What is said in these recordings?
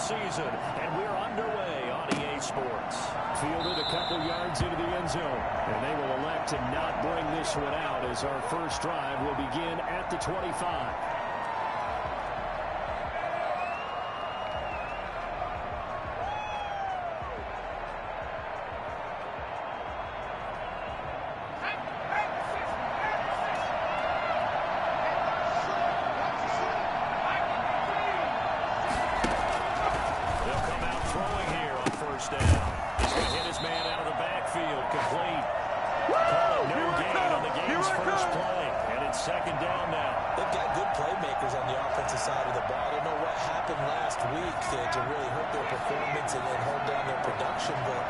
season, and we're underway on EA Sports. Fielded a couple yards into the end zone, and they will elect to not bring this one out as our first drive will begin at the 25. Second down now. They've got good playmakers on the offensive side of the ball. I don't know what happened last week to really hurt their performance and hold down their production, but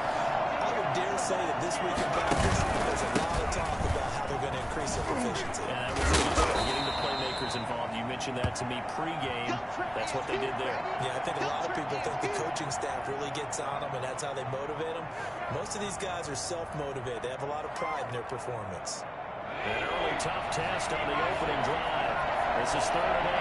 I would dare say that this week in practice, there's a lot of talk about how they're going to increase their proficiency. Yeah, that was getting the playmakers involved. You mentioned that to me pregame. That's what they did there. Yeah, I think a lot of people think the coaching staff really gets on them, and that's how they motivate them. Most of these guys are self-motivated. They have a lot of pride in their performance. An early tough test on the opening drive. This is 3rd and 8.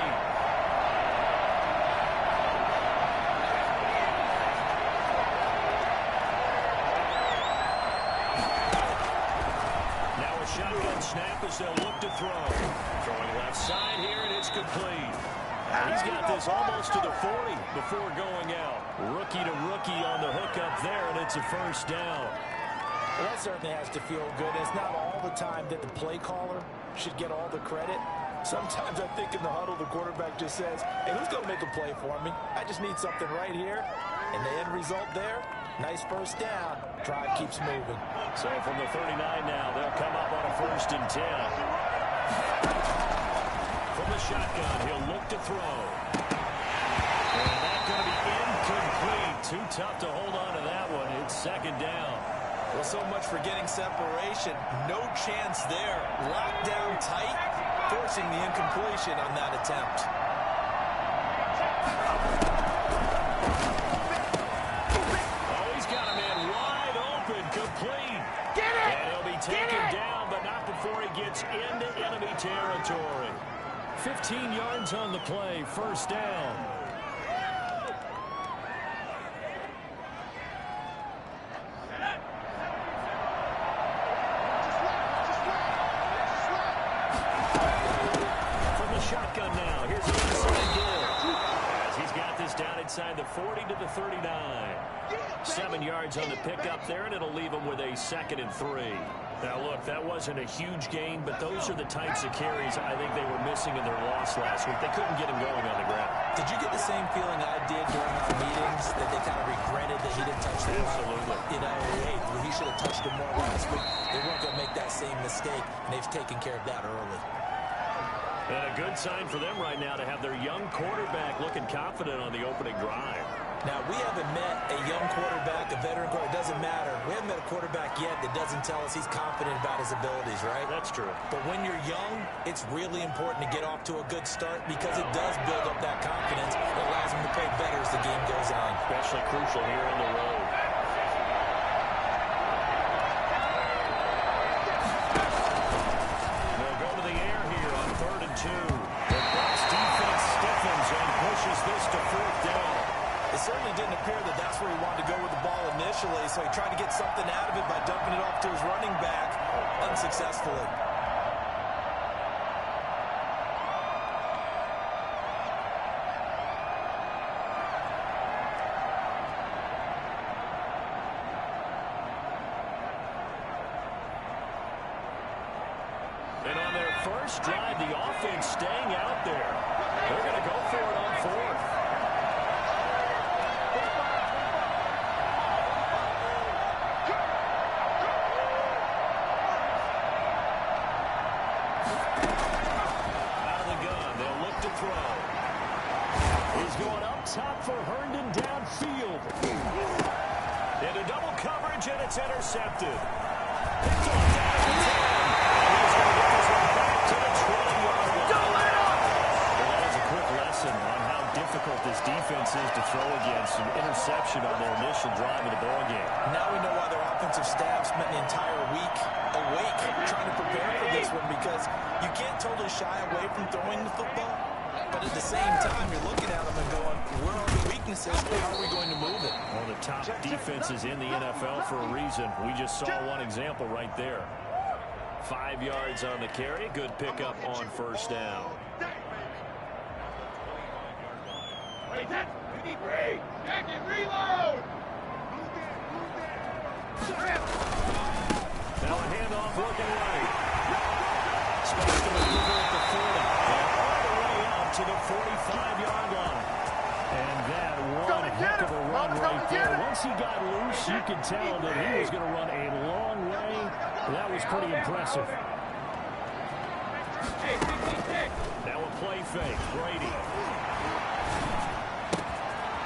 Now a shotgun snap as they'll look to throw. Throwing left side here, and it's complete. He's got this almost to the 40 before going out. Rookie to rookie on the hookup there, and it's a first down. Well, that certainly has to feel good. It's not all the time that the play caller should get all the credit. Sometimes I think in the huddle, the quarterback just says, hey, who's going to make a play for me? I just need something right here. And the end result there, nice first down. Drive keeps moving. So from the 39 now, they'll come up on a 1st and 10. From the shotgun, he'll look to throw. And that's going to be incomplete. Too tough to hold on to that one. It's 2nd down. Well, so much for getting separation. No chance there. Locked down tight, forcing the incompletion on that attempt. Oh, he's got a man wide open, complete. Get it! And he'll be taken down, but not before he gets into enemy territory. 15 yards on the play, 1st down. Shotgun now. Here's the inside Gill. As he's got this down inside the 40 to the 39. 7 yards on the pickup there, and it'll leave him with a 2nd and 3. Now, look, that wasn't a huge gain, but those are the types of carries I think they were missing in their loss last week. They couldn't get him going on the ground. Did you get the same feeling I did during our meetings, that they kind of regretted that he didn't touch the ball? Absolutely. You know, hey, he should have touched him more last week. They weren't going to make that same mistake, and they've taken care of that early. And a good sign for them right now to have their young quarterback looking confident on the opening drive. Now, we haven't met a young quarterback, a veteran quarterback. It doesn't matter. We haven't met a quarterback yet that doesn't tell us he's confident about his abilities, right? That's true. But when you're young, it's really important to get off to a good start because it does build up that confidence. It allows him to play better as the game goes on. Especially crucial here on the road. They'll go to the air here on 3rd and 2. The Bucs defense stiffens and pushes this to 4th down. It certainly didn't appear that that's where he wanted to go with the ball initially, so he tried to get something out of it by dumping it off to his running back unsuccessfully. And on their first drive, the offense staying out there. They're going to go for it on 4th. Top for Herndon downfield. Into double coverage, and it's intercepted. Picked off down to 10. And he's going to get this one back to the 20-yard line. Don't let up! Well, that was a quick lesson on how difficult this defense is to throw against. An interception on their initial drive of the ball game. Now we know why their offensive staff spent the entire week awake trying to prepare for this one, because you can't totally shy away from throwing the football. But at the same time, you're looking at them and going, where are the weaknesses? How are we going to move it? One of the top defenses in the NFL for a reason. We just saw one example right there. 5 yards on the carry. Good pickup on first down. Reload! Now a handoff looking right. Supposed to maneuver at the 40. And all the way out to the 45-yard line. And that one heck of a run right there. Once he got loose, you could tell that he was going to run a long way. That was pretty impressive. Now a play fake. Brady.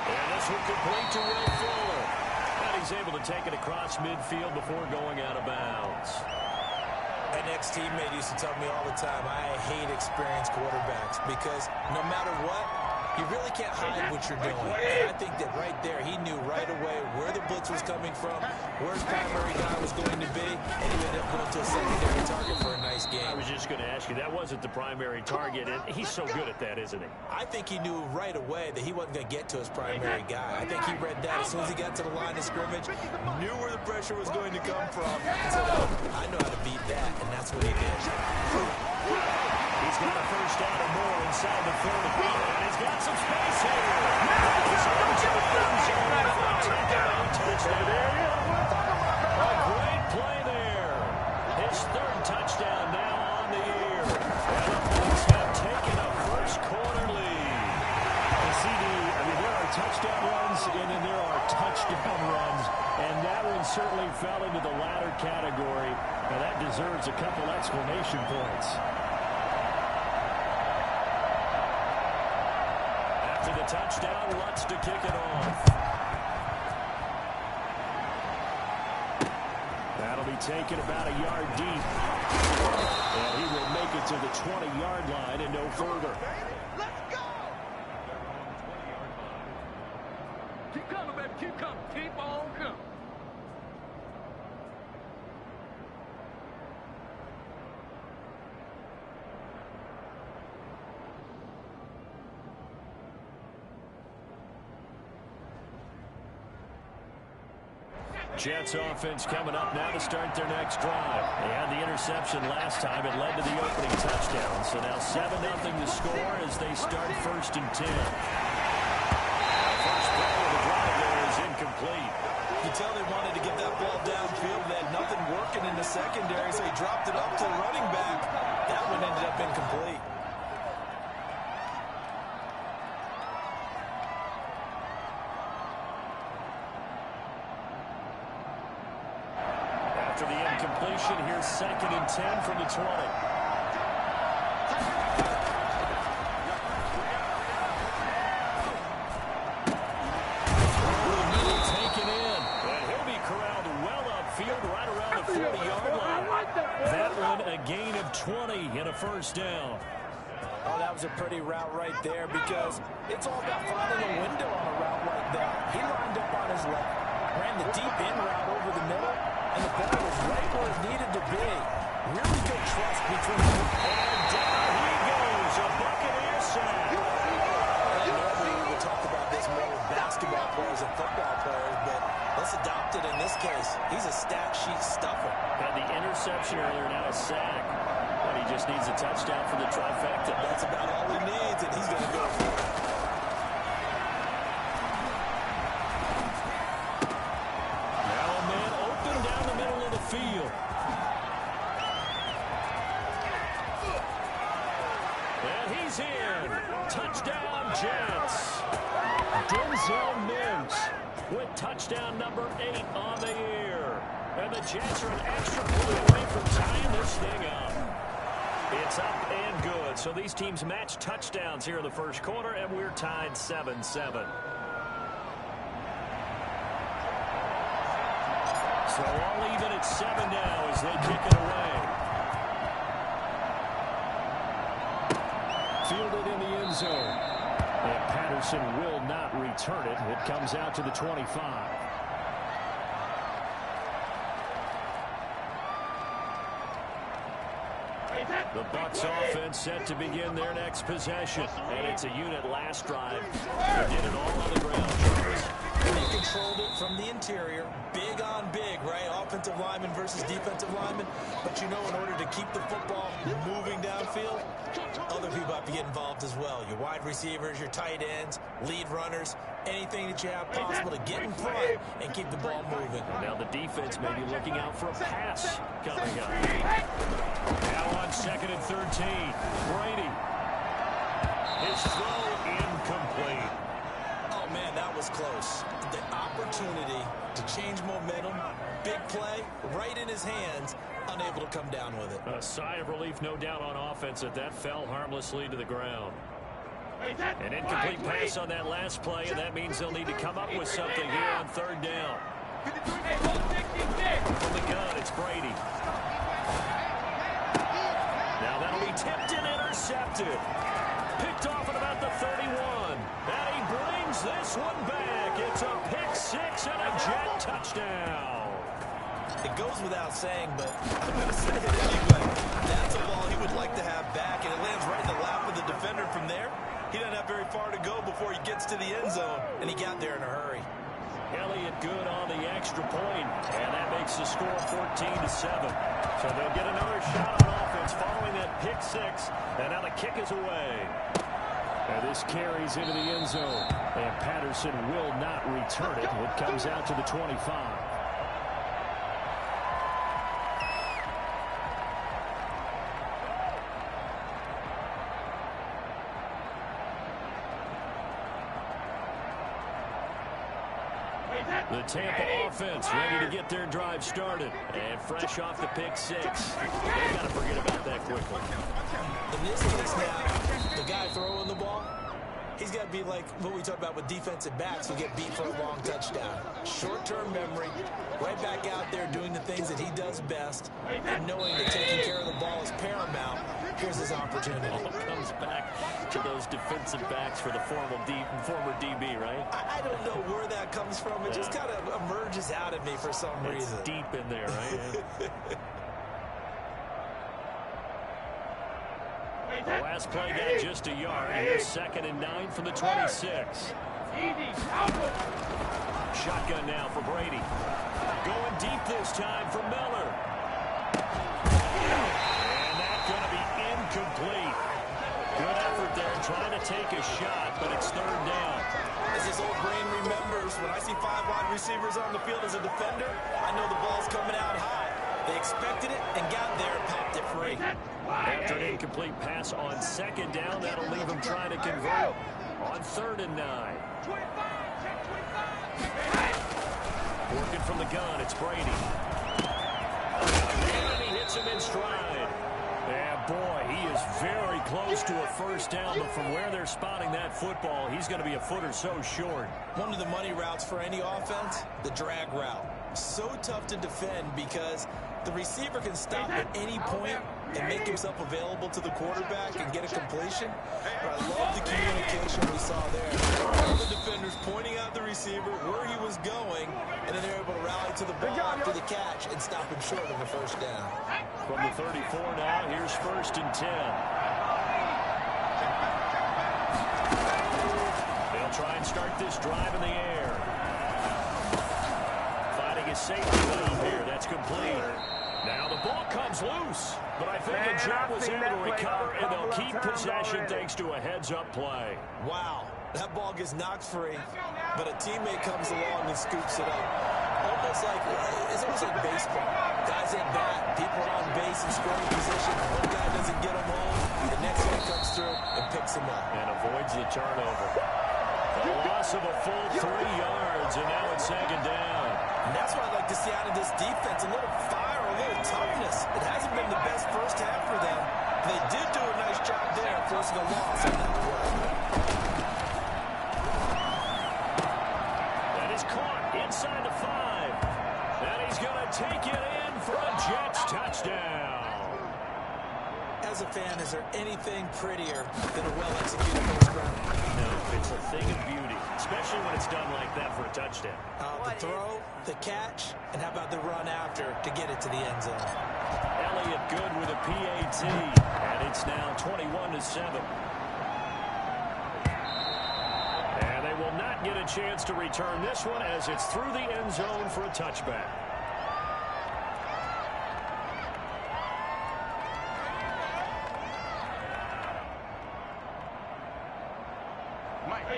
And this one complete to Will Fuller. And he's able to take it across midfield before going out of bounds. An ex-teammate used to tell me all the time, I hate experienced quarterbacks because no matter what, you really can't hide what you're doing. And I think that right there, he knew right away where the blitz was coming from, where his primary guy was going to be, and he ended up going to a secondary target for a nice game. I was just going to ask you, that wasn't the primary target, and he's so good at that, isn't he? I think he knew right away that he wasn't going to get to his primary guy. I think he read that as soon as he got to the line of scrimmage, knew where the pressure was going to come from, and said, oh, I know how to beat that, and that's what he did. He's got a first down or more inside the 30. And he's got some space here. He's into the end zone for a touchdown. A great play there. His third touchdown now on the year. And the Bucs have taken a first-quarter lead. You see, there are touchdown runs, and then there are touchdown runs. And that one certainly fell into the latter category. Now, that deserves a couple exclamation points. To the touchdown, Lutz to kick it off. That'll be taken about a yard deep. And he will make it to the 20-yard line and no further. Let's go! Keep coming, baby. Keep coming. Keep on coming. Jets offense coming up now to start their next drive. They had the interception last time. It led to the opening touchdown. So now 7-0 to score as they start 1st and 10. First play of the drive there is incomplete. You tell they wanted to get that ball downfield. They had nothing working in the secondary, so he dropped it up to the running back. That one ended up incomplete. After the incompletion, here's 2nd and 10 from the 20. Taken in. And he'll be corralled well upfield right around the 40-yard line. That one a gain of 20 and a first down. Oh, that was a pretty route right there because it's all about finding a window on a route like that. He lined up on his left, ran the deep in route over the middle, and the ball was right where it needed to be. Really good trust between them. And down he goes, a Buccaneer sack. Normally we would talk about this more with basketball players and football players, but let's adopt it in this case. He's a stat sheet stuffer. Had the interception earlier, now a sack. But he just needs a touchdown for the trifecta. That's about all he needs, and he's going to go for it. Now a man open down the middle of the field. And he's in. Touchdown, Jets. Denzel Mims with touchdown number 8 on the year. And the Jets are an extra point away from tying this thing up. It's up and good. So these teams match touchdowns here in the first quarter, and we're tied 7-7. So all even at 7 now as they kick it away. Fielded in the end zone. And Patterson will not return it. It comes out to the 25. Hey, that The Bucs offense set to begin their next possession. And it's a unit last drive. They did it all on the ground, Charles. They controlled it from the interior. Big on big, right? Offensive lineman versus defensive lineman. But you know, in order to keep the football moving downfield, other people have to get involved as well. Your wide receivers, your tight ends, lead runners, anything that you have possible to get in front and keep the ball moving. Now the defense may be looking out for a pass coming up. Now on 2nd and 13. Brady. His throw incomplete. Oh, man, that was close. The opportunity to change momentum, big play, right in his hands, unable to come down with it. A sigh of relief, no doubt, on offense that fell harmlessly to the ground. An incomplete pass on that last play, and that means they'll need to come up with something here on 3rd down. From the gun, it's Brady. Now that'll be tipped and intercepted. Picked off at about the 31. And he brings this one back. It's a pick 6 and a Jet touchdown. It goes without saying, but I'm going to say it anyway. That's a ball he would like to have back, and it lands right in the lap of the defender from there. He doesn't have very far to go before he gets to the end zone, and he got there in a hurry. Elliott good on the extra point, and that makes the score 14-7. So they'll get another shot on offense following that pick 6, and now the kick is away. And this carries into the end zone, and Patterson will not return it. It comes out to the 25. The Tampa offense ready to get their drive started. And fresh off the pick 6. They've got to forget about that quickly. In this case now, the guy throwing the ball, he's got to be like what we talked about with defensive backs who get beat for a long touchdown. Short-term memory, right back out there doing the things that he does best, and knowing that taking care of the ball is paramount. Here's his opportunity. It all comes back to those defensive backs for the former DB, right? I don't know where that comes from. It just kind of emerges out of me for some reason. It's deep in there, right? The last play got just a yard. Here's 2nd and 9 from the 26. Shotgun now for Brady. Going deep this time for Miller. And that's going to be incomplete. Good effort there trying to take a shot, but it's 3rd down. As his old brain remembers, when I see 5 wide receivers on the field as a defender, I know the ball's coming out high. They expected it and got there and popped it free. After an incomplete pass on 2nd down, that'll leave him trying to convert on 3rd and 9. Working from the gun, it's Brady. And he hits him in stride. Yeah, boy, he is very close to a 1st down, but from where they're spotting that football, he's going to be a foot or so short. One of the money routes for any offense, the drag route. So tough to defend because the receiver can stop at any point and make himself available to the quarterback and get a completion. But I love the communication we saw there. All the defenders pointing out the receiver, where he was going, and then they're able to rally to the ball after the catch and stop him short of a 1st down. From the 34 now, here's 1st and 10. They'll try and start this drive in the air. Finding a safety valve here. That's complete. Now the ball comes loose, but I think the Jet was able to recover, and they'll keep possession thanks to a heads-up play. Wow, that ball gets knocked free, but a teammate comes along and scoops it up. It's almost like baseball. Guys at bat, people are on base in scoring position. One guy doesn't get him home, the next one comes through and picks him up. And avoids the turnover. A loss of a full 3 yards, and now it's 2nd down. And that's what I'd like to see out of this defense, a little fire, a little toughness. It hasn't been the best 1st half for them. They did do a nice job there, forcing a loss on that play. That is caught inside the 5. And he's going to take it in for a Jets touchdown. As a fan, is there anything prettier than a well-executed first round? No, it's a thing of beauty, especially when it's done like that for a touchdown. The throw, the catch, and how about the run after to get it to the end zone? Elliott good with a PAT, and it's now 21-7. And they will not get a chance to return this one as it's through the end zone for a touchback.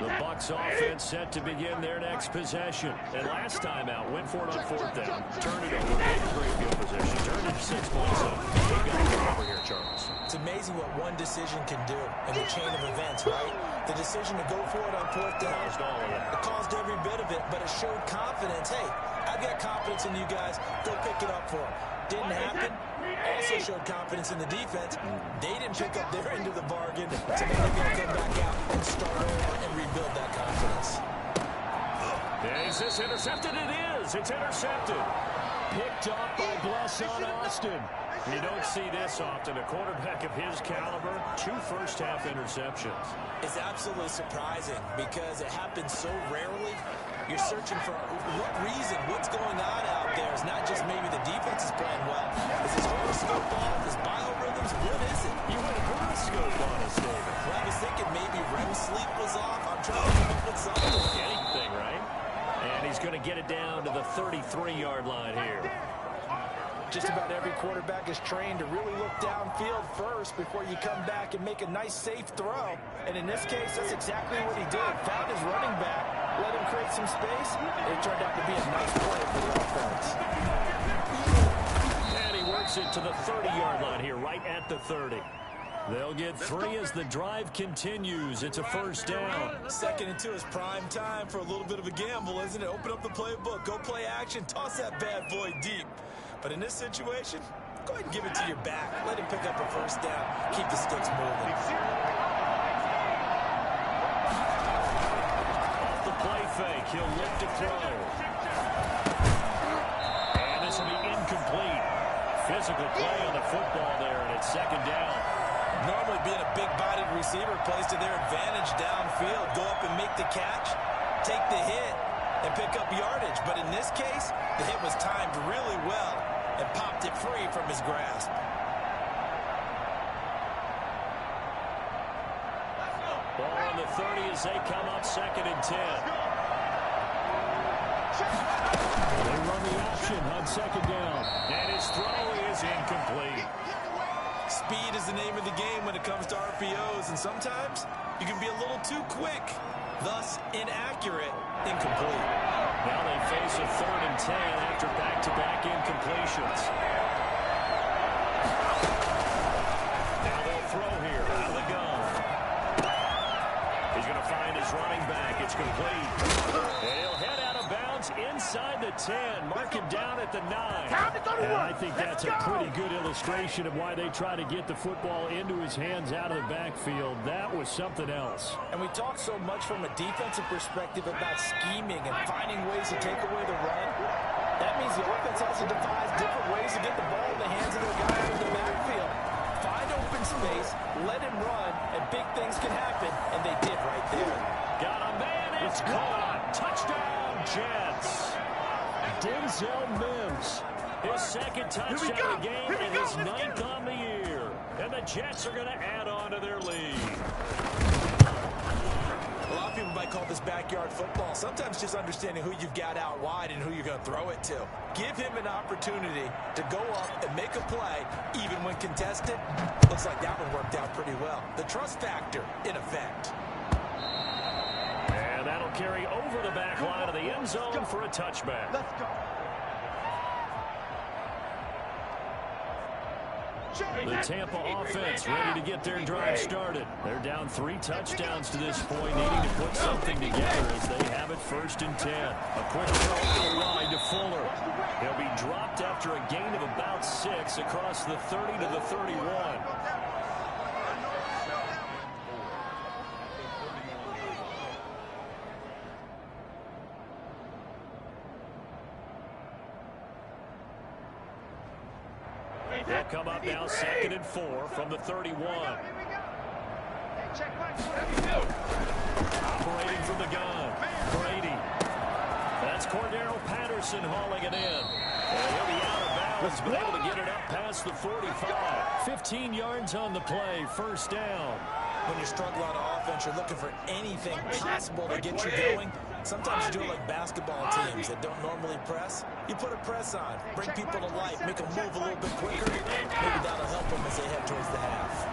The Bucs offense set to begin their next possession. And last time out, went for it on fourth down. Turned it over, made a great field position. Turned it 6 points up. They've got to over here, Charles. It's amazing what one decision can do in the chain of events, right? The decision to go for it on fourth down. Caused all of it. It caused every bit of it, but it showed confidence. Hey, I've got confidence in you guys. Go pick it up for them. Didn't happen. Also showed confidence in the defense. They didn't pick up their end of the bargain, so now they're going to come back out and start over and rebuild that confidence. Is this intercepted? It is. It's intercepted. Picked up by Bless on Austin. You don't see this often. A quarterback of his caliber, 2 first-half interceptions. It's absolutely surprising because it happens so rarely. You're searching for what reason, what's going on out there. It's not just maybe the defense is playing well. Is his horoscope off? His biorhythms? What is it? You had a horoscope on us, David. Well, I was thinking maybe REM sleep was off. I'm trying to come up with something. Anything, right? And he's going to get it down to the 33-yard line here. Just about every quarterback is trained to really look downfield first before you come back and make a nice, safe throw. And in this case, that's exactly what he did. Found his running back, let him create some space, and it turned out to be a nice play for the offense. And he works it to the 30-yard line here, right at the 30. They'll get 3 as the drive continues. It's a first down. 2nd and 2 is prime time for a little bit of a gamble, isn't it? Open up the playbook, go play action, toss that bad boy deep. But in this situation, go ahead and give it to your back. Let him pick up a first down. Keep the sticks moving. Off the play fake, he'll look to throw. And this will be incomplete. Physical play on the football there, and it's 2nd down. Normally being a big-bodied receiver plays to their advantage downfield. Go up and make the catch, take the hit, and pick up yardage. But in this case, the hit was timed really well and popped it free from his grasp. Ball on the 30 as they come up 2nd and 10. They run the option on 2nd down. And his throw is incomplete. Speed is the name of the game when it comes to RPOs, and sometimes you can be a little too quick, thus inaccurate, incomplete. Now they face a 3rd and 10 after back-to-back incompletions. Now they'll throw here out of the gun. He's going to find his running back. It's complete. And he'll head out of bounds inside the 10. Mark him down at the 9. And I think that's a pretty good illustration of why they try to get the football into his hands out of the backfield. That was something else. And we talk so much from a defensive perspective about scheming and finding ways to take away the run. That means the offense has to devise different ways to get the ball in the hands of their guys in the backfield. Find open space, let him run, and big things can happen, and they did right there. Got a man, it's caught. Touchdown, Jets. Denzel Mims, his 2nd touchdown of the game and his 9th on the year. And the Jets are going to add on to their lead. A lot of people might call this backyard football. Sometimes just understanding who you've got out wide and who you're going to throw it to. Give him an opportunity to go up and make a play, even when contested. Looks like that one worked out pretty well. The trust factor in effect. And that'll carry over the back line of the end zone for a touchback. Let's go. The Tampa offense ready to get their drive started. They're down 3 touchdowns to this point, needing to put something together as they have it 1st and 10. A quick throw wide to Fuller. He'll be dropped after a gain of about 6 across the 30 to the 31. They'll come up now 2nd and 4 from the 31. Operating from the gun, Brady. That's Cordero Patterson hauling it in. And he'll be out of bounds, but able to get it up past the 45. 15 yards on the play, 1st down. When you struggle on offense, you're looking for anything possible to get you going. Sometimes you do it like basketball teams that don't normally press. You put a press on, bring people to life, make them move a little bit quicker. Maybe that'll help them as they head towards the half.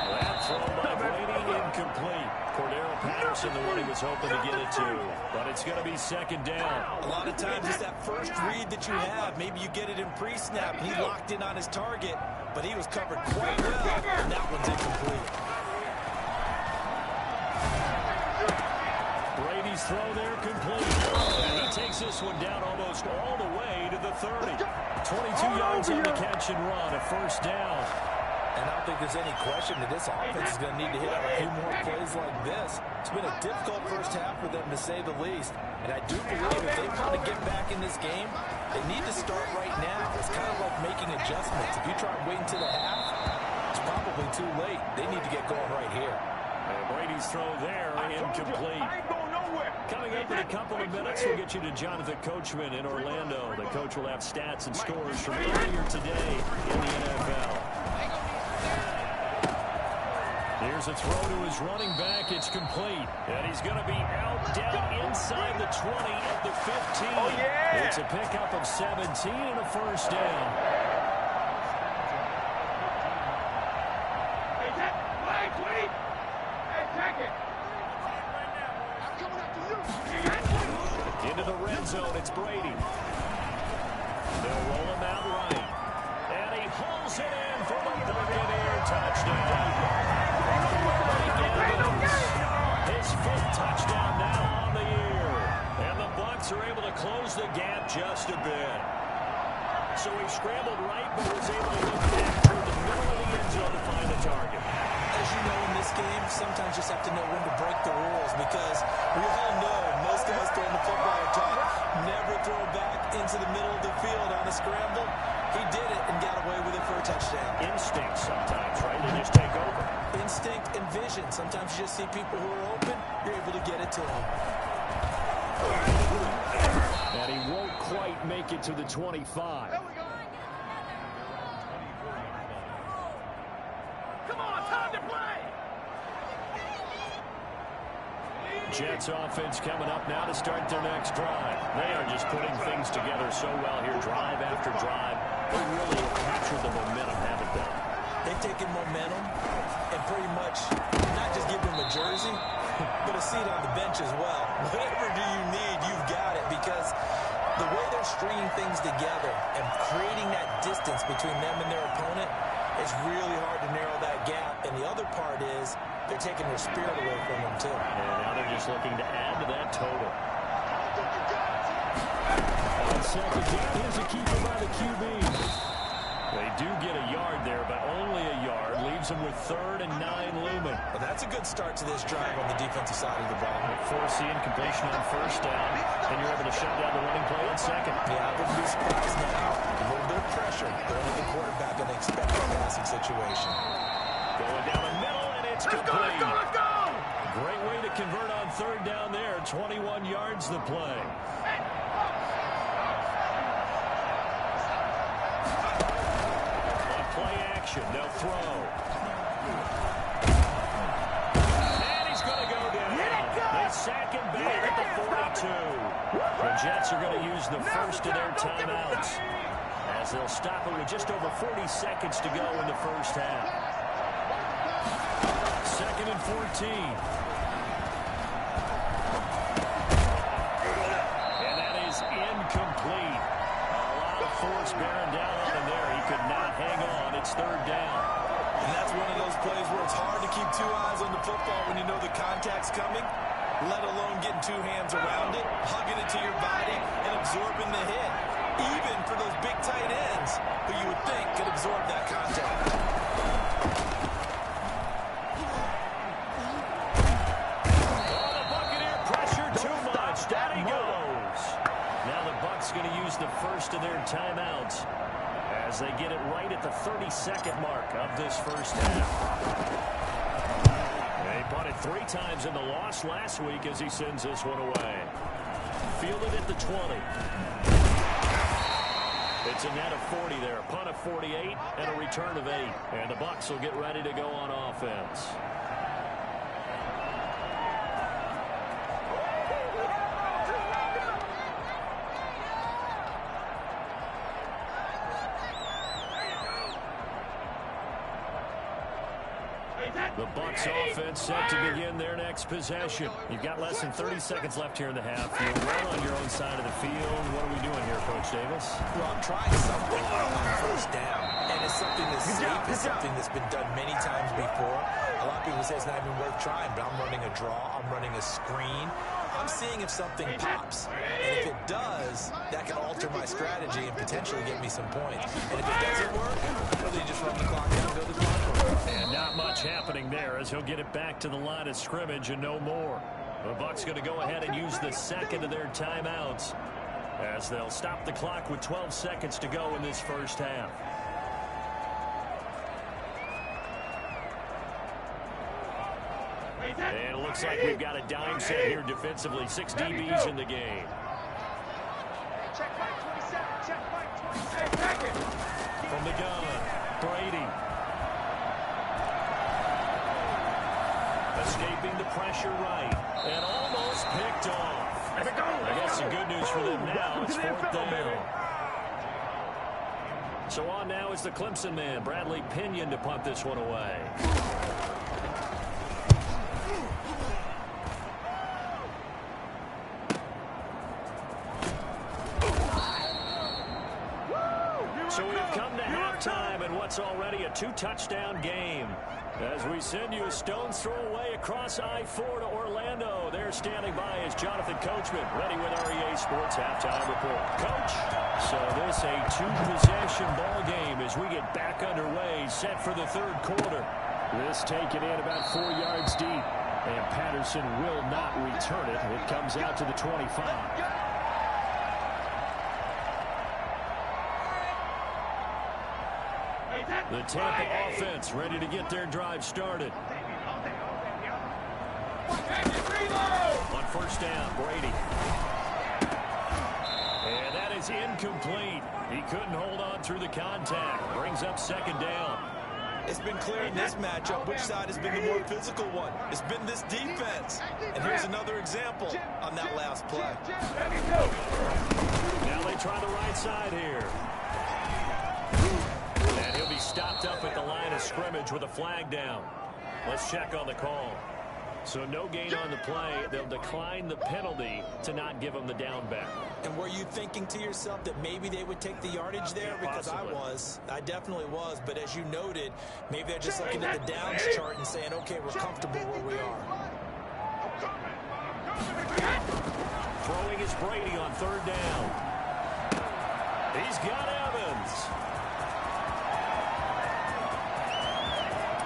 That throw by Brady incomplete. Cordero Patterson, the one he was hoping to get it to. But it's going to be 2nd down. A lot of times it's that first read that you have. Maybe you get it in pre-snap. He locked in on his target, but he was covered quite well. And that one's incomplete. Brady's throw there complete. And he takes this one down almost all the way to the 30. 22 yards on the catch and run, a 1st down. And I don't think there's any question that this offense is going to need to hit on a few more plays like this. It's been a difficult first half for them, to say the least. And I do believe if they want to get back in this game, they need to start right now. It's kind of like making adjustments. If you try waiting to the half, it's probably too late. They need to get going right here. And Brady's throw there, incomplete. Coming up in a couple of minutes, we'll get you to Jonathan Coachman in Orlando. The coach will have stats and scores from earlier today in the NFL. Here's a throw to his running back. It's complete. And he's going to be out down inside the 20 at the 15. Oh, yeah. It's a pickup of 17 and a 1st down. Hey, Jack, flag, sweet. Hey, check it. Into the red zone, it's Brady. They'll roll him out right. And he hauls it in for the Buccaneer touchdown. His 5th touchdown now on the year. And the Bucs are able to close the gap just a bit. So he scrambled right, but was able to look back toward the middle of the end zone to find the target. As you know, in this game, sometimes you just have to know when to break the rules, because we all know most of us throwing the football are taught never throw back into the middle of the field on a scramble. He did it and got away with it for a touchdown. Instinct sometimes, right? They just take over. Instinct and vision. Sometimes you just see people who are open, you're able to get it to them. And he won't quite make it to the 25. Come on, time to play. Jets offense coming up now to start their next drive. They are just putting things together so well here, drive after drive. They really have captured the momentum, haven't they? They've taken momentum and pretty much not just give them a jersey, but a seat on the bench as well. Whatever do you need, you've got it, because the way they're stringing things together and creating that distance between them and their opponent, it's really hard to narrow that gap. And the other part is they're taking their spirit away from them, too. And now they're just looking to add to that total. On 2nd down, here's a keeper by the QB. They do get a yard there, but only a yard. Leaves them with 3rd and 9 looming. Well, that's a good start to this drive on the defensive side of the ball. Force the incompletion on 1st down, and you're able to shut down the running play on 2nd. Yeah, I wouldn't be surprised now. A little bit of pressure going to the quarterback in an expected passing situation. Going down the middle, and it's complete. Let's go, let's go. Great way to convert on 3rd down there. 21 yards the play. On play action, they'll throw. And he's going to go down. They sack him back at the 42. The Jets are going to use the first of their timeouts, as they'll stop it with just over 40 seconds to go in the first half. 2nd and 14. And that is incomplete. A lot of force bearing down on him there. He could not hang on. It's 3rd down. And that's one of those plays where it's hard to keep 2 eyes on the football when you know the contact's coming, let alone getting 2 hands around it, hugging it to your body, and absorbing the hit. Even for those big tight ends who you would think could absorb that contact. Bucs going to use the first of their timeouts as they get it right at the 32nd mark of this first half. They punted 3 times in the loss last week as he sends this one away. Fielded at the 20. It's a net of 40 there. Punt of 48 and a return of 8. And the Bucs will get ready to go on offense. The Bucs offense set to begin their next possession. You've got less than 30 seconds left here in the half. You're right on your own side of the field. What are we doing here, Coach Davis? Well, I'm trying something on first down. And it's something that's safe. It's something that's been done many times before. A lot of people say it's not even worth trying, but I'm running a draw. I'm running a screen. I'm seeing if something pops. And if it does, that can alter my strategy and potentially get me some points. And if it doesn't work, well, then you just run the clock down and go to the clock over. And not much happening there as he'll get it back to the line of scrimmage and no more. The Bucs going to go ahead and use the second of their timeouts as they'll stop the clock with 12 seconds to go in this first half. And it looks like we've got a dime set here defensively. 6 DBs in the game. From the gun, Brady. Escaping the pressure right. And almost picked off. I guess the good news for them now, it's 4th down. So on now is the Clemson man, Bradley Pinion, to punt this one away. So we've come to halftime in what's already a 2-touchdown game. As we send you a stone's throw away across I-4 to Orlando. There standing by is Jonathan Coachman, ready with REA Sports Halftime Report. Coach, so this a 2-possession ball game as we get back underway, set for the 3rd quarter. This taken in about 4 yards deep, and Patterson will not return it. It comes out to the 25. The Tampa offense ready to get their drive started. On first down, Brady. And that is incomplete. He couldn't hold on through the contact. Brings up 2nd down. It's been clear in this matchup which side has been the more physical one. It's been this defense. And here's another example on that last play. Now they try the right side here. And he'll be stopped up at the line of scrimmage with a flag down. Let's check on the call. So no gain on the play. They'll decline the penalty to not give him the down back. And were you thinking to yourself that maybe they would take the yardage there? Yeah, because possibly. I definitely was. But as you noted, maybe they're just looking at the downs chart and saying, okay, we're comfortable where we are. Throwing is Brady on 3rd down. He's got Evans.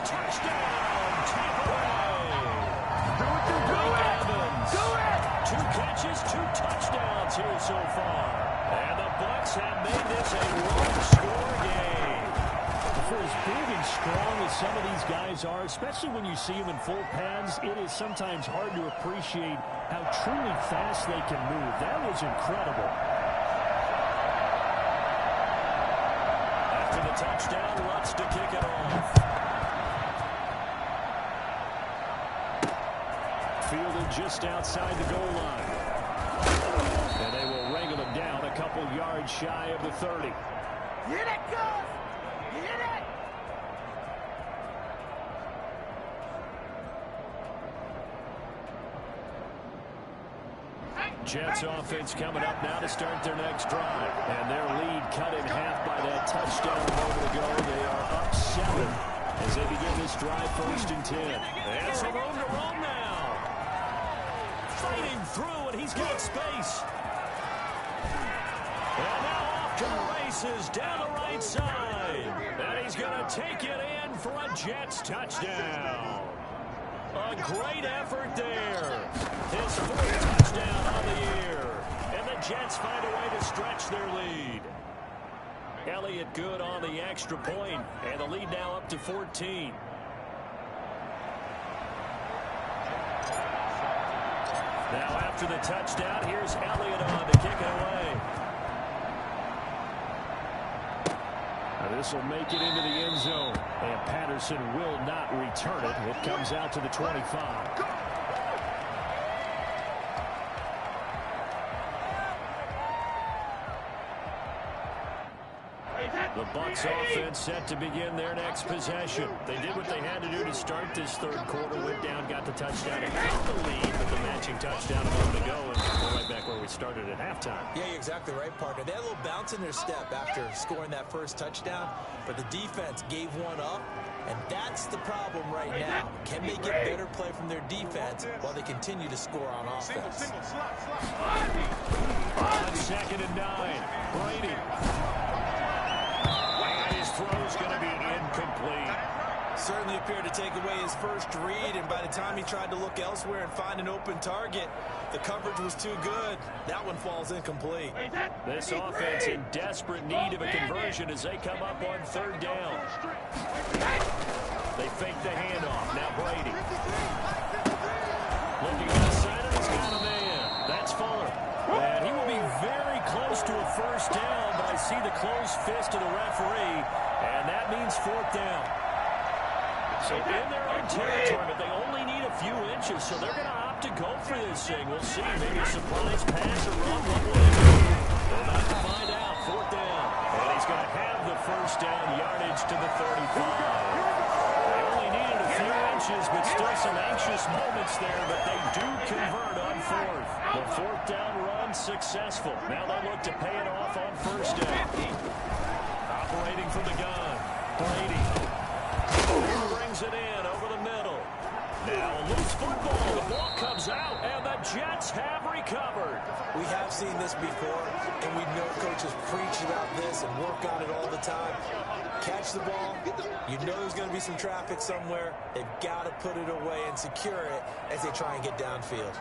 Touchdown, Tampa Bay. Evans. 2 catches, 2 touchdowns here so far. And the Bucs have made this a one-score game. For as big and strong as some of these guys are, especially when you see them in full pads, it is sometimes hard to appreciate how truly fast they can move. That was incredible. After the touchdown, Lutz to kick it off. Fielded just outside the goal line. And they will wrangle him down a couple yards shy of the 30. Hit it, Gus! Hit it! Jets offense coming up now to start their next drive. And their lead cut in half by that touchdown a moment ago. They are up 7 as they begin this drive 1st and 10. And some room to run now. Fighting through, and he's got space. And now off to the races down the right side. And he's going to take it in for a Jets touchdown. A great effort there. His 4th touchdown on the year. And the Jets find a way to stretch their lead. Elliott good on the extra point, and the lead now up to 14. Now after the touchdown, here's Elliott on to kick it away. This will make it into the end zone, and Patterson will not return it. It comes out to the 25. The Bucs offense set to begin their next possession. They did what they had to do to start this third quarter. Went down, got the touchdown, and got the lead with the matching touchdown a moment ago. And we're right back where we started at halftime. Yeah, you're exactly right, partner. They had a little bounce in their step after scoring that first touchdown, but the defense gave one up, and that's the problem right now. Can they get better play from their defense while they continue to score on offense? On 2nd and 9, Brady. Throw's going to be incomplete. Certainly appeared to take away his first read, and by the time he tried to look elsewhere and find an open target, the coverage was too good. That one falls incomplete. This offense in desperate need of a conversion as they come up on 3rd down. They fake the handoff. Now Brady. Looking outside, and he's got a man. That's Fuller. And he will be very close to a first down, but I see the closed fist of the referee, and that means 4th down. So in their own territory, but they only need a few inches, so they're going to opt to go for this thing. We'll see. Maybe a surprise pass or run. What will they do? We'll have to find out. 4th down. And he's going to have the first down yardage to the 35. They only needed a few inches, but still some anxious moments there, but they do convert on 4th. The 4th down run successful. Now they look to pay it off on 1st down. Operating from the gun. Brady. Brings it in over the middle. Now loose football. The ball comes out, and the Jets have recovered. We have seen this before, and we know coaches preach about this and work on it all the time. Catch the ball. You know there's going to be some traffic somewhere. They've got to put it away and secure it as they try and get downfield.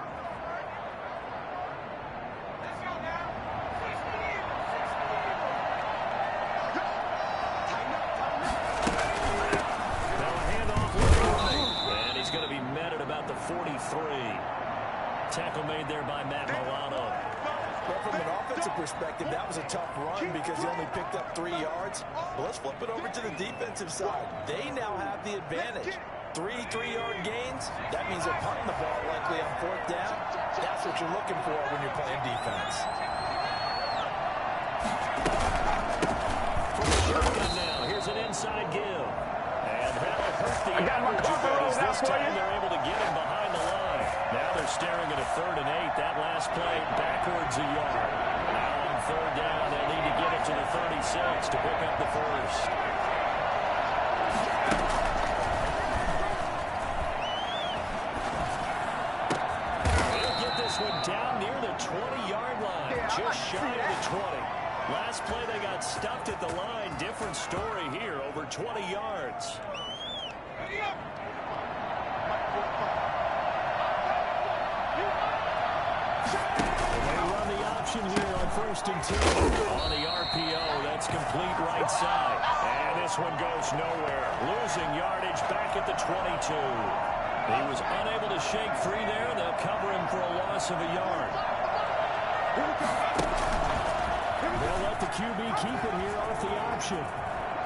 Tackle made there by Matt Milano. Well, from an offensive perspective, that was a tough run because he only picked up 3 yards. Well, let's flip it over to the defensive side. They now have the advantage. 3 3-yard gains. That means they're punting the ball likely on 4th down. That's what you're looking for when you're playing defense. From the shotgun now, here's an inside give. And that'll hurt the average a bit as this time they're able to get him behind the line. Now they're staring at a 3rd and 8. That last play backwards a yard. Now on 3rd down, they'll need to get it to the 36 to pick up the first. They'll get this one down near the 20-yard line, just shy of the 20. Last play they got stuffed at the line. Different story here, over 20 yards. Here on 1st and 10. On the RPO, that's complete right side. And this one goes nowhere. Losing yardage back at the 22. He was unable to shake free there. They'll cover him for a loss of a yard. They'll let the QB keep it here off the option.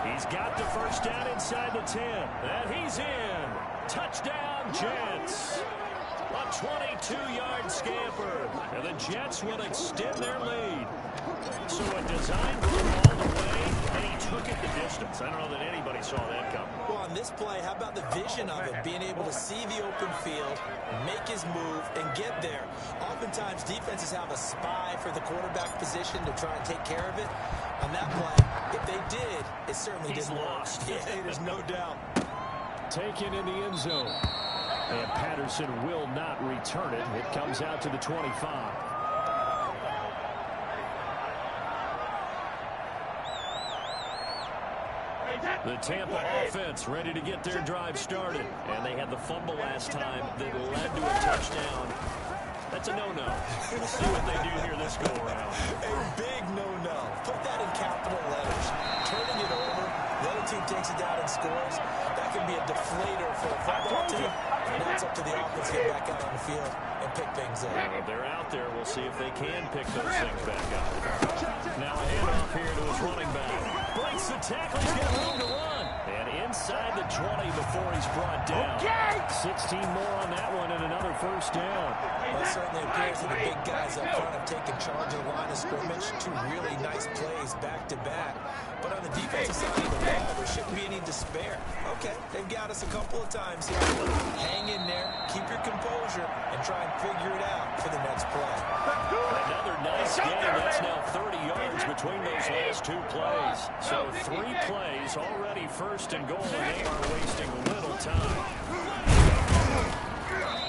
He's got the first down inside the 10. And he's in. Touchdown, Jets. A 22-yard scamper, and the Jets will extend their lead. So a design run all the way, and he took it the distance. I don't know that anybody saw that come. Well, on this play, how about the vision of it? Being able to see the open field, make his move, and get there. Oftentimes, defenses have a spy for the quarterback position to try and take care of it. On that play, if they did, it certainly didn't work. Yeah, there's no doubt. Taken in the end zone. And Patterson will not return it. It comes out to the 25. The Tampa offense ready to get their drive started. And they had the fumble last time that led to a touchdown. That That's a no-no. We'll see what they do here this go-around. A big no-no. Put that in capital letters. Turning it over, the other team takes it down and scores. That can be a deflator for a football team. Now it's up to the offense to get back out on the field and pick things up. They're out there. We'll see if they can pick those things back up. Now a handoff here to his running back. Breaks the tackle. He's got room to run. And inside the 20 before he's brought down. 16 more on that one and another first down. Well, it certainly appears that the big guys up front have taken charge of the line of scrimmage. Two really nice plays back-to-back. But on the defensive side of the ball, there shouldn't be any despair. Okay, they've got us a couple of times here. Hang in there, keep your composure, and try and figure it out for the next play. Another nice game. That's now 30 yards between those last two plays. So 3 plays already first and goal, and they are wasting little time.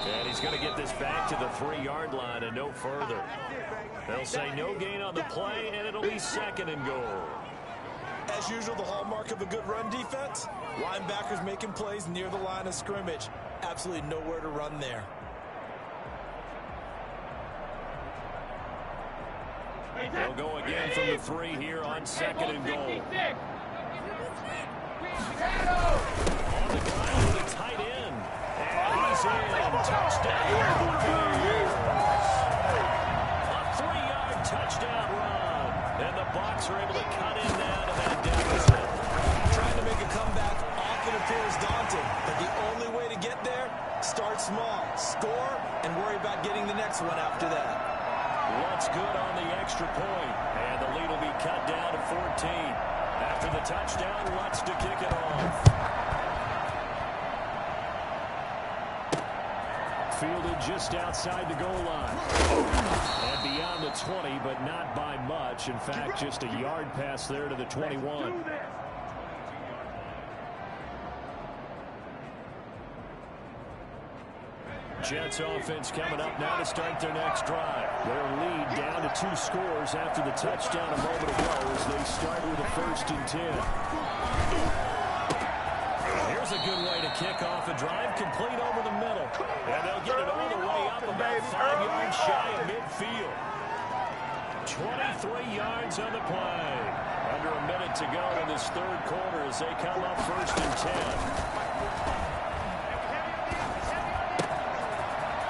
And he's going to get this back to the 3-yard line and no further. They'll say no gain on the play, and it'll be second and goal. As usual, the hallmark of a good run defense, linebackers making plays near the line of scrimmage. Absolutely nowhere to run there. They'll go again from the 3 here on second and goal. On the ground with a tight end. And he's in. Touchdown. A 3-yard touchdown run. And the Bucs are able to cut in now to that deficit. Trying to make a comeback often appears daunting, but the only way to get there, start small, score, and worry about getting the next one after that. What's good on the extra point, and the lead will be cut down to 14. After the touchdown, Lutz to kick it off. Fielded just outside the goal line. And beyond the 20, but not by much. In fact, just a yard pass there to the 21. Jets offense coming up now to start their next drive. Their lead down to 2 scores after the touchdown a moment ago as they start with a 1st and 10. Here's a good way to kick off a drive, complete over the middle. And they'll get it all the way up about 5 yards shy of midfield. 23 yards on the play. Under a minute to go in this 3rd quarter as they come up 1st and 10.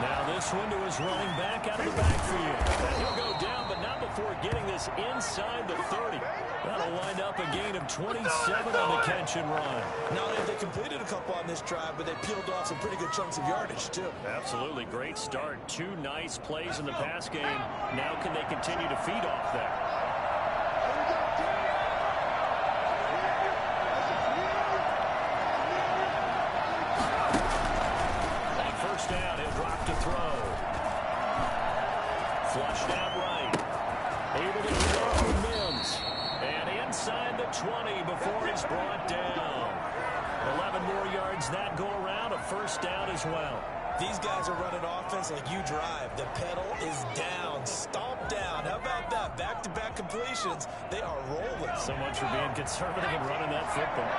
Now this one to his running back out of the backfield. And he'll go down, but not before getting this inside the 30. That'll wind up a gain of 27 on the catch and run. Not only have they completed a couple on this drive, but they peeled off some pretty good chunks of yardage, too. Absolutely. Great start. 2 nice plays in the pass game. Now can they continue to feed off that? Down, he'll drop to throw. Flushed out right. Able to throw for Mims. And inside the 20 before he's brought down. 11 more yards that go around. A 1st down as well. These guys are running offense like you drive. The pedal is down. Stomp down. How about that? Back-to-back completions. They are rolling. So much for being conservative and running that football.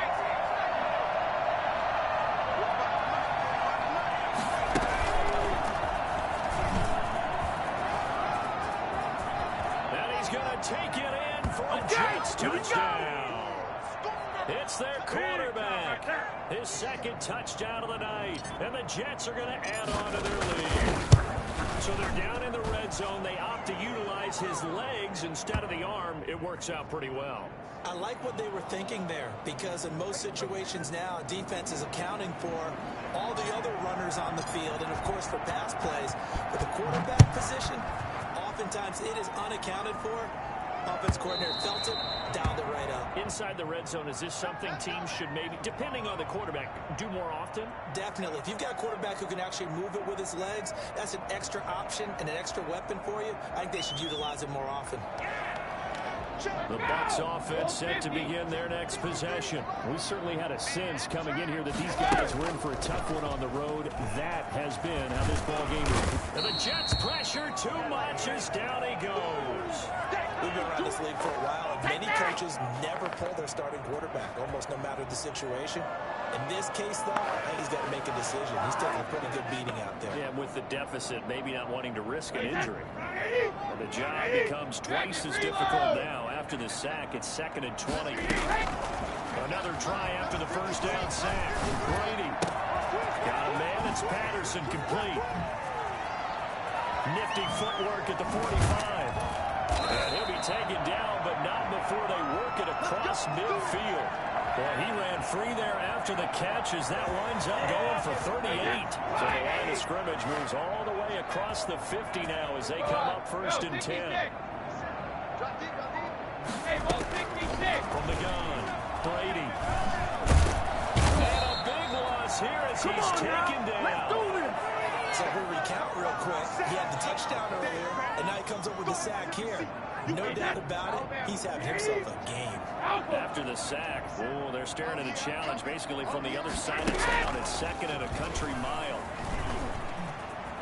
Take it in for a Jets touchdown. It's their quarterback. His 2nd touchdown of the night. And the Jets are going to add on to their lead. So they're down in the red zone. They opt to utilize his legs instead of the arm. It works out pretty well. I like what they were thinking there, because in most situations now, defense is accounting for all the other runners on the field and, of course, for pass plays. But the quarterback position, oftentimes it is unaccounted for. Offense coordinator felt it, dialed it right up. Inside the red zone, is this something teams should maybe, depending on the quarterback, do more often? Definitely. If you've got a quarterback who can actually move it with his legs, that's an extra option and an extra weapon for you. I think they should utilize it more often. The Bucs offense set to begin their next possession. We certainly had a sense coming in here that these guys were in for a tough one on the road. That has been how this ball game is. And the Jets pressure too much as down he goes. We've been around this league for a while, and many coaches never pull their starting quarterback, almost no matter the situation. In this case, though, I think he's got to make a decision. He's taking a pretty good beating out there. Yeah, with the deficit, maybe not wanting to risk an injury. And the job becomes twice as difficult now. After the sack, it's 2nd and 20. Another try after the first down sack. Brady got a man. It's Patterson complete. Nifty footwork at the 45. And he'll be taken down, but not before they work it across midfield. Well, he ran free there after the catch as that winds up going for 38. So the line of scrimmage moves all the way across the 50 now as they come up 1st and 10. From the gun, Brady. And a big loss here as he's taken down. So we'll recount real quick. He had the touchdown earlier, and now he comes up with a sack here. No doubt about it, he's having himself a game. After the sack, oh, they're staring at a challenge basically from the other side of town. It's 2nd and a country mile.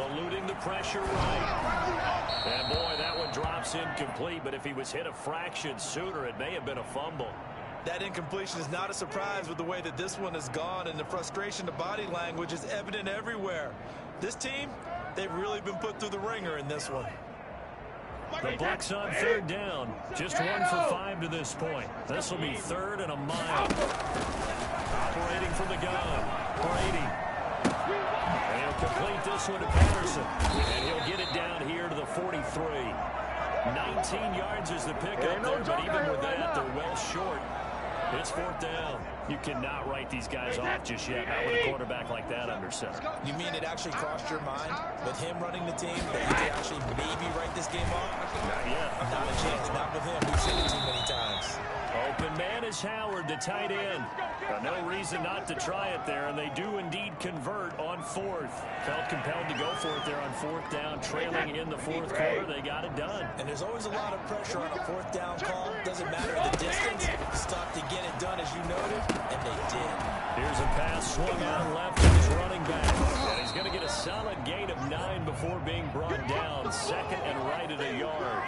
Eluding the pressure right. And boy, that one drops incomplete, but if he was hit a fraction sooner, it may have been a fumble. That incompletion is not a surprise with the way that this one has gone, and the frustration, the body language is evident everywhere. This team, they've really been put through the ringer in this one. The Bucs on 3rd down. Just 1 for 5 to this point. This will be 3rd and a mile. Operating from the gun. Brady. And he'll complete this one to Patterson. And he'll get it down here to the 43. 19 yards is the pickup there, but even with that, they're well short. It's 4th down. You cannot write these guys off just yet, not with a quarterback like that under center. You mean it actually crossed your mind with him running the team that he could actually maybe write this game off? Not yet. Not a chance. Not with him. We've seen it too many times. Open man is Howard, the tight end. No reason not to try it there, and they do indeed convert on 4th. Felt compelled to go for it there on 4th down, trailing in the 4th quarter. They got it done. And there's always a lot of pressure on a 4th down call. Doesn't matter the distance. Stop to get it done, as you noted, and they did. Here's a pass swung out left to his running back. And he's going to get a solid gain of 9 before being brought down. 2nd and right at a yard.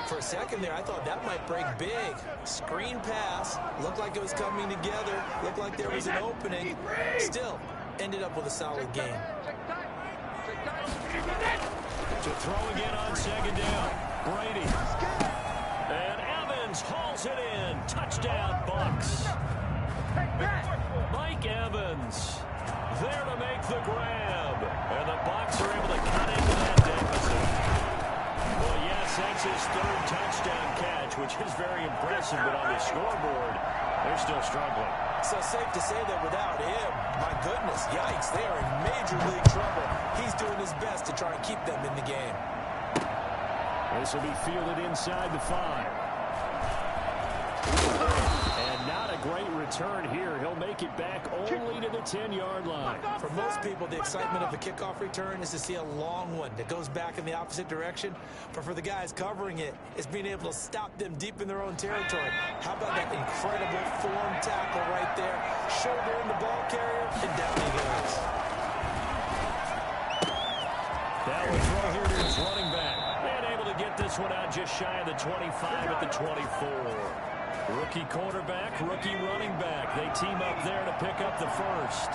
For a second there, I thought that might break big. Screen pass. Looked like it was coming together. Looked like there was an opening. Still, ended up with a solid game. To throw again on 2nd down. Brady. And Evans hauls it in. Touchdown, Bucs. Mike Evans there to make the grab. And the Bucs are able to cut into that deficit. Well, yes, that's his 3rd touchdown catch, which is very impressive, but on the scoreboard, they're still struggling. So safe to say that without him, my goodness, yikes, they are in major league trouble. He's doing his best to try and keep them in the game. This will be fielded inside the 5. And not a great return here. He'll make it back only to the 10-yard line. For most people, the excitement of a kickoff return is to see a long one that goes back in the opposite direction. But for the guys covering it, it's being able to stop them deep in their own territory. How about that incredible form tackle right there? Shoulder in the ball carrier, and down he goes. That will throw here to his running back. And able to get this one out just shy of the 25 at the 24. Rookie quarterback, rookie running back. They team up there to pick up the 1st.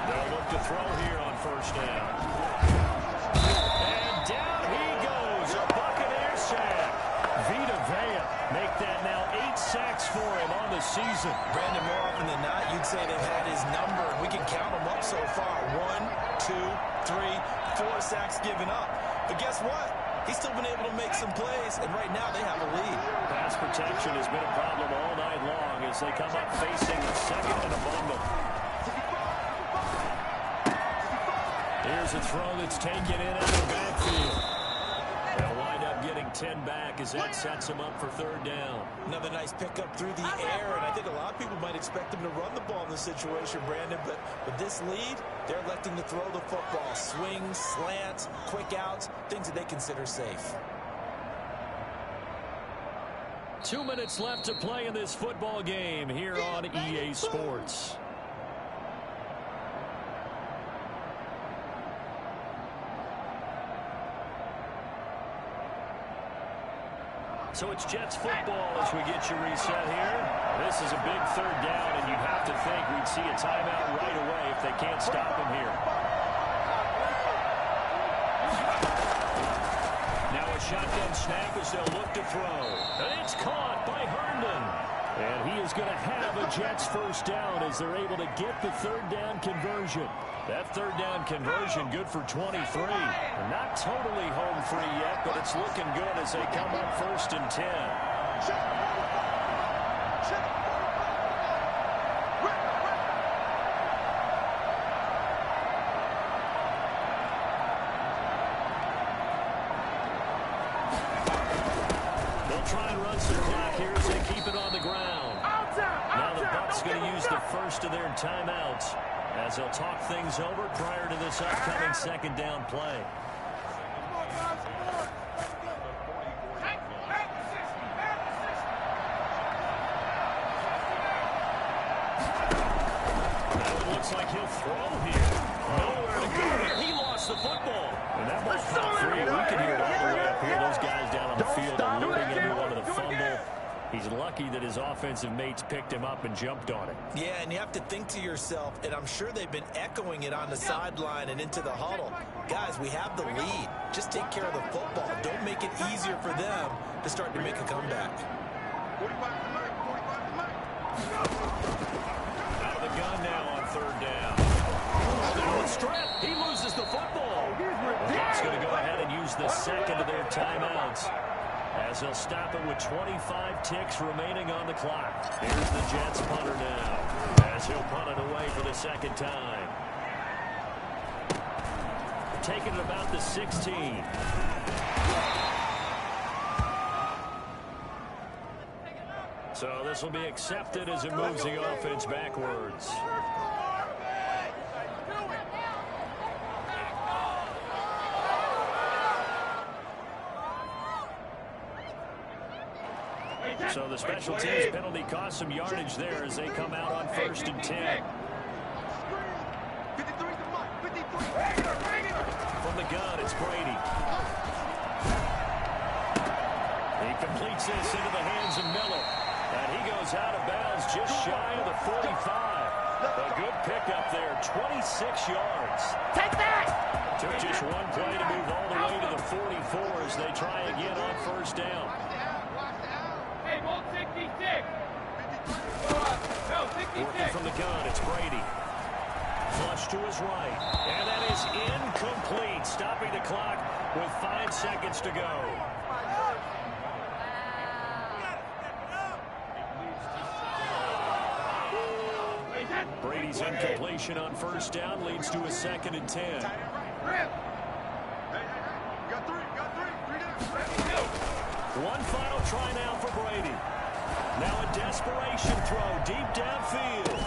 They'll look to throw here on 1st down. And down he goes. A Buccaneer sack. Vita Vea make that now 8 sacks for him on the season. Brandon, more often than not, you'd say they've had his number. We can count them up so far. 1, 2, 3, 4 sacks given up. But guess what? He's still been able to make some plays, and right now they have a lead. Pass protection has been a problem all night long as they come up facing the 2nd and a bundle. Here's a throw that's taken in out of the backfield. They'll wind up getting 10 back as that sets him up for 3rd down. Another nice pickup through the air, and I think a lot of people might expect him to run the ball in this situation, Brandon, but with this lead, they're electing to throw the football. Swings, slants, quick outs, things that they consider safe. 2 minutes left to play in this football game here on EA Sports. So it's Jets football as we get you reset here. This is a big third down, and you'd have to think we'd see a timeout right away if they can't stop him here. Now a shotgun snap as they'll look to throw. And it's caught by Herndon. And he is going to have a Jets first down as they're able to get the third down conversion. That third down conversion good for 23. Not totally home free yet, but it's looking good as they come up 1st and 10. They'll try and run some clock here as they keep it on the ground. Now the Bucs going to use the first of their timeouts as they'll talk things over prior to this upcoming second down play. Now it looks like he'll throw here. Nowhere to go. He lost the football. And that ball popped free. We can hear it all the way up here. Those guys down on the field alluding everyone to the fumble. He's lucky that his offensive mates picked him up and jumped on it. Yeah, and you have to think to yourself, and I'm sure they've been echoing it on the sideline and into the huddle. Guys, we have the lead. Just take care of the football. Don't make it easier for them to start to make a comeback. Out of the gun now on third down. Now a strip. He loses the football. He's going to go ahead and use the second of their timeouts, as he'll stop it with 25 ticks remaining on the clock. Here's the Jets punter now, as he'll punt it away for the second time. Taking it about the 16. So this will be accepted as it moves the offense backwards. So the special teams penalty cost some yardage there as they come out on 1st and 10. From the gun, it's Brady. He completes this into the hands of Miller. And he goes out of bounds just shy of the 45. A good pickup there, 26 yards. Take that! Took just one play to move all the way to the 44 as they try again on 1st down. Hey, ball 66. No, 66. Working from the gun, it's Brady. Flush to his right. And that is incomplete, stopping the clock with 5 seconds to go. Brady's incompletion on 1st down leads to a 2nd and 10. One final try now for Brady. Now a desperation throw deep downfield.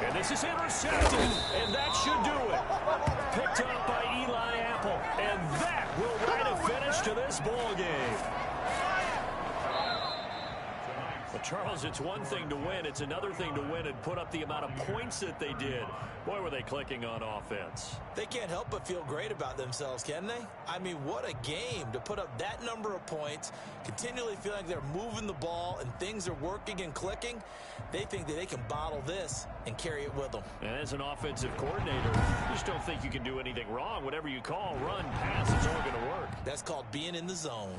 And this is intercepted, and that should do it. Picked up by Eli Apple, and that will write a finish to this ball game. Well, Charles, it's one thing to win. It's another thing to win and put up the amount of points that they did. Boy, were they clicking on offense. They can't help but feel great about themselves, can they? I mean, what a game to put up that number of points, continually feel like they're moving the ball and things are working and clicking. They think that they can bottle this and carry it with them. And as an offensive coordinator, you just don't think you can do anything wrong. Whatever you call, run, pass, it's all going to work. That's called being in the zone.